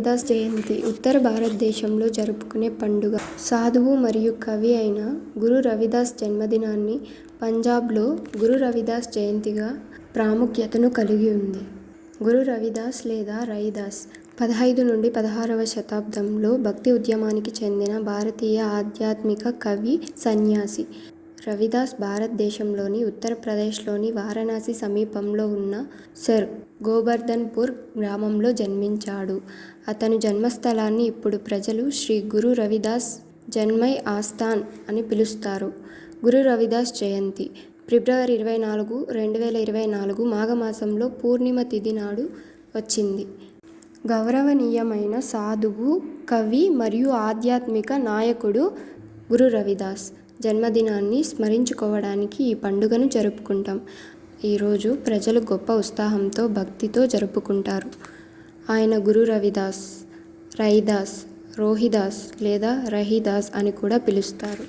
రవిదాస్ జయంతి ఉత్తర భారతదేశంలో జరుపుకునే పండుగ. సాధువు మరియు కవి అయిన గురు రవిదాస్ జన్మదినాన్ని పంజాబ్లో గురు రవిదాస్ జయంతిగా ప్రాముఖ్యతను కలిగి ఉంది. గురు రవిదాస్ లేదా రైదాస్ 15 నుండి 16వ శతాబ్దంలో భక్తి ఉద్యమానికి చెందిన భారతీయ ఆధ్యాత్మిక కవి, సన్యాసి. రవిదాస్ భారతదేశంలోని ఉత్తరప్రదేశ్లోని వారణాసి సమీపంలో ఉన్న సర్ గోబర్ధన్పూర్ గ్రామంలో జన్మించాడు. అతని జన్మస్థలాన్ని ఇప్పుడు ప్రజలు శ్రీ గురు రవిదాస్ జన్మయ్ ఆస్థాన్ అని పిలుస్తారు. గురు రవిదాస్ జయంతి ఫిబ్రవరి 24, 2024 మాఘమాసంలో పూర్ణిమ తిథి నాడు వచ్చింది. గౌరవనీయమైన సాధువు, కవి మరియు ఆధ్యాత్మిక నాయకుడు గురు రవిదాస్ జన్మదినాన్ని స్మరించుకోవడానికి ఈ పండుగను జరుపుకుంటాం. ఈరోజు ప్రజలు గొప్ప ఉత్సాహంతో, భక్తితో జరుపుకుంటారు. ఆయన గురు రవిదాస్, రైదాస్, రోహిదాస్ లేదా రహిదాస్ అని కూడా పిలుస్తారు.